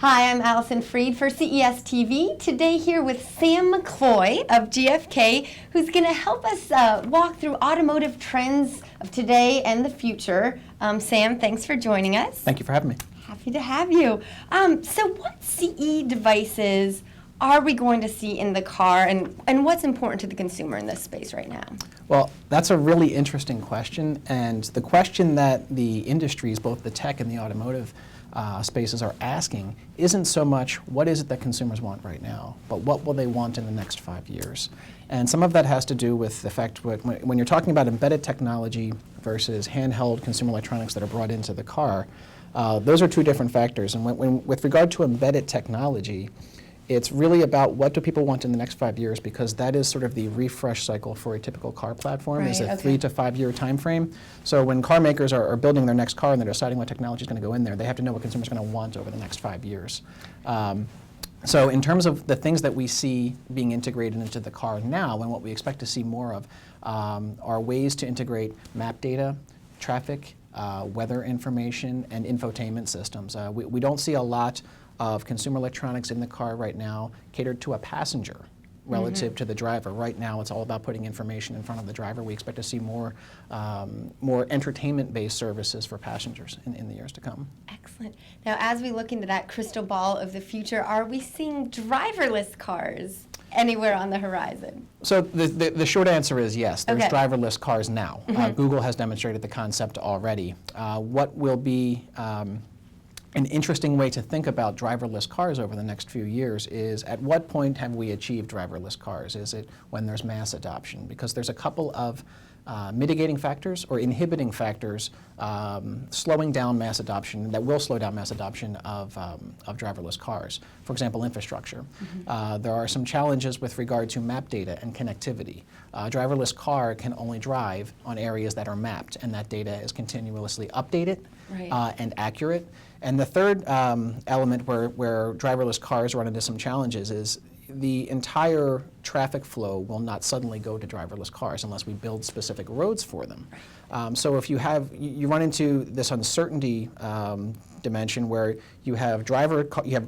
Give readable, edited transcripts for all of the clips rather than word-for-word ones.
Hi, I'm Allison Freed for CESTV. Today here with Sam McCloy of GFK, who's going to help us walk through automotive trends of today and the future. Sam, thanks for joining us. Thank you for having me. Happy to have you. So what CE devices are we going to see in the car, and what's important to the consumer in this space right now? Well, that's a really interesting question, and the question that the industries, both the tech and the automotive spaces, are asking isn't so much what is it that consumers want right now, but what will they want in the next 5 years. And some of that has to do with the fact when you're talking about embedded technology versus handheld consumer electronics that are brought into the car, those are two different factors. And with regard to embedded technology, it's really about what do people want in the next 5 years, because that is sort of the refresh cycle for a typical car platform, is a 3 to 5 year time frame. So when car makers are building their next car and they're deciding what technology is going to go in there, they have to know what consumers are going to want over the next 5 years. So in terms of the things that we see being integrated into the car now, and what we expect to see more of, are ways to integrate map data, traffic, weather information, and infotainment systems. We don't see a lot of consumer electronics in the car right now catered to a passenger relative to the driver. Right now it's all about putting information in front of the driver. We expect to see more entertainment-based services for passengers in the years to come. Excellent. Now, as we look into that crystal ball of the future, are we seeing driverless cars anywhere on the horizon? So the short answer is yes. There's driverless cars now. Google has demonstrated the concept already. What will be an interesting way to think about driverless cars over the next few years is, at what point have we achieved driverless cars? Is it when there's mass adoption? Because there's a couple of mitigating factors or inhibiting factors slowing down mass adoption, that will slow down mass adoption of driverless cars. For example, infrastructure. There are some challenges with regard to map data and connectivity. A driverless car can only drive on areas that are mapped, and that data is continuously updated and accurate. And the third element where driverless cars run into some challenges is the entire traffic flow will not suddenly go to driverless cars unless we build specific roads for them. So if you run into this uncertainty dimension where you have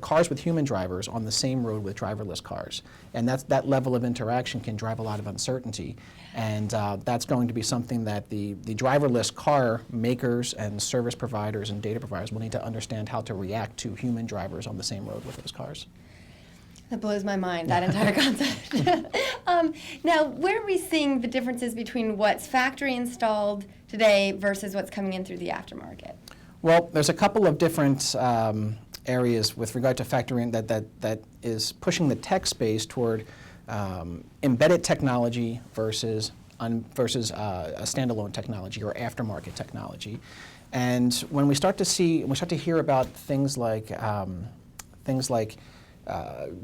cars with human drivers on the same road with driverless cars, and that level of interaction can drive a lot of uncertainty, and that's going to be something that the driverless car makers and service providers and data providers will need to understand how to react to human drivers on the same road with those cars. That blows my mind, that entire concept. Now, where are we seeing the differences between what's factory installed today versus what's coming in through the aftermarket? Well, there's a couple of different areas with regard to factory that is pushing the tech space toward embedded technology versus a standalone technology or aftermarket technology. And when we start to hear about things like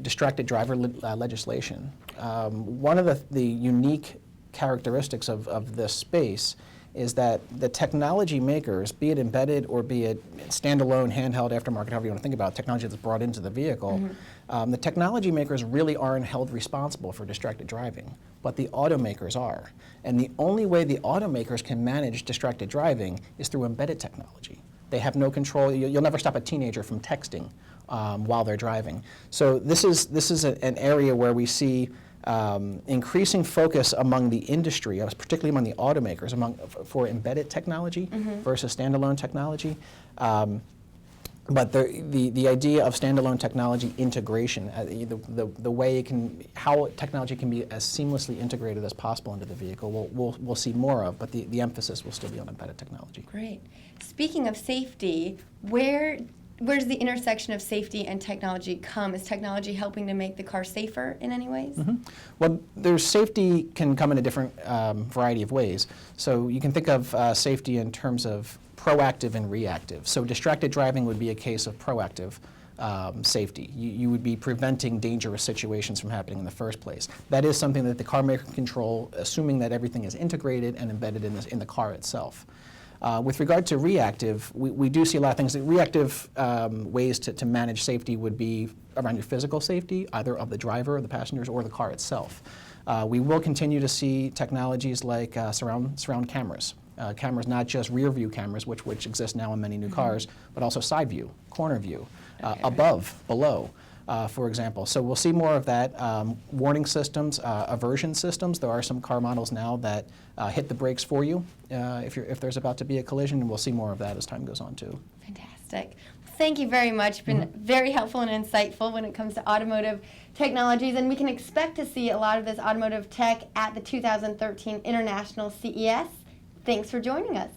distracted driver legislation. One of the unique characteristics of this space is that the technology makers, be it embedded or be it standalone, handheld, aftermarket, however you want to think about it, technology that's brought into the vehicle, the technology makers really aren't held responsible for distracted driving, but the automakers are. And the only way the automakers can manage distracted driving is through embedded technology. They have no control. You'll never stop a teenager from texting while they're driving. So this is an area where we see increasing focus among the industry, particularly among the automakers, for embedded technology versus standalone technology. But the idea of standalone technology integration, the way how technology can be as seamlessly integrated as possible into the vehicle, we'll see more of, but the emphasis will still be on embedded technology. Great. Speaking of safety, where's the intersection of safety and technology come? Is technology helping to make the car safer in any ways? Well, safety can come in a different variety of ways. So you can think of safety in terms of proactive and reactive. So distracted driving would be a case of proactive safety. You would be preventing dangerous situations from happening in the first place. That is something that the car maker can control, assuming that everything is integrated and embedded in the car itself. With regard to reactive, we do see a lot of things. Reactive ways to manage safety would be around your physical safety, either of the driver, the passengers, or the car itself. We will continue to see technologies like surround cameras Cameras, not just rear view cameras, which exist now in many new cars, but also side view, corner view, above, below. For example. So we'll see more of that. Warning systems, aversion systems. There are some car models now that hit the brakes for you if there's about to be a collision, and we'll see more of that as time goes on too. Fantastic. Thank you very much. Been very helpful and insightful when it comes to automotive technologies, and we can expect to see a lot of this automotive tech at the 2013 International CES. Thanks for joining us.